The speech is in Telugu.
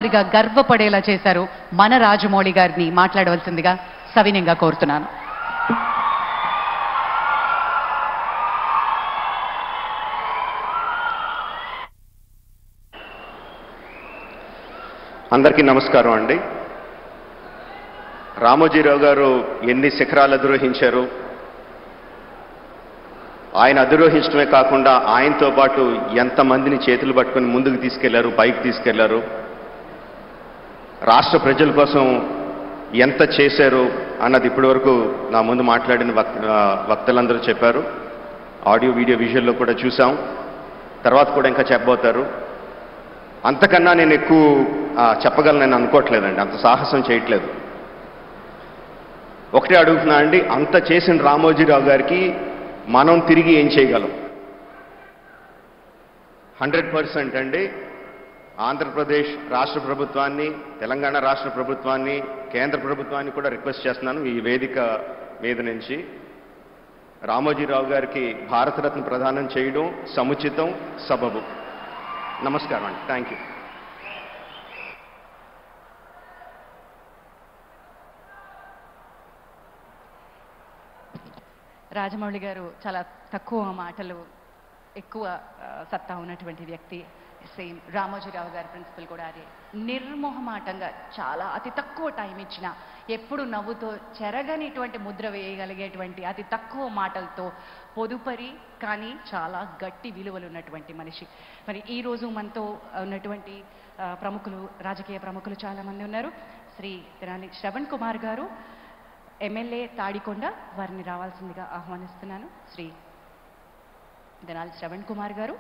గర్వపడేలా చేశారు మన రాజమౌళి గారిని మాట్లాడవలసిందిగా సవినయంగా కోరుతున్నాను. అందరికీ నమస్కారం అండి. రామోజీరావు గారు ఎన్ని శిఖరాలు అధిరోహించారు, ఆయన అధిరోహించడమే కాకుండా ఆయనతో పాటు ఎంతమందిని చేతులు పట్టుకొని ముందుకు తీసుకెళ్లారు, పైకి తీసుకెళ్లారు, రాష్ట్ర ప్రజల కోసం ఎంత చేశారు అన్నది ఇప్పటివరకు నా ముందు మాట్లాడిన వక్తలందరూ చెప్పారు. ఆడియో వీడియో విజువల్లో కూడా చూసాం, తర్వాత కూడా ఇంకా చెప్పబోతారు. అంతకన్నా నేను ఎక్కువ చెప్పగలను అనుకోవట్లేదండి, అంత సాహసం చేయట్లేదు. ఒకటే అడుగుతున్నా అండి, అంత చేసిన రామోజీరావు గారికి మనం తిరిగి ఏం చేయగలం? 100% అండి. ఆంధ్రప్రదేశ్ రాష్ట్ర ప్రభుత్వాన్ని, తెలంగాణ రాష్ట్ర ప్రభుత్వాన్ని, కేంద్ర ప్రభుత్వాన్ని కూడా రిక్వెస్ట్ చేస్తున్నాను ఈ వేదిక మీద నుంచి, రామోజీరావు గారికి భారతరత్న ప్రదానం చేయడం సముచితం, సబబు. నమస్కారం అండి. Thank you. రాజమౌళి గారు చాలా తక్కువ మాటలు, ఎక్కువ సత్తా ఉన్నటువంటి వ్యక్తి. సేమ్ రామోజీరావు గారి ప్రిన్సిపల్ కూడా అదే. నిర్మోహమాటంగా చాలా అతి తక్కువ టైం ఇచ్చిన, ఎప్పుడు నవ్వుతో చెరగనిటువంటి ముద్ర వేయగలిగేటువంటి అతి తక్కువ మాటలతో పొదుపరి కానీ చాలా గట్టి విలువలు ఉన్నటువంటి మనిషి. మరి ఈరోజు మనతో ఉన్నటువంటి ప్రముఖులు, రాజకీయ ప్రముఖులు చాలామంది ఉన్నారు. శ్రీ తెనాలి శ్రవణ్ కుమార్ గారు, ఎమ్మెల్యే తాడికొండ, వారిని రావాల్సిందిగా ఆహ్వానిస్తున్నాను. శ్రీ తెనాలి శ్రవణ్ కుమార్ గారు.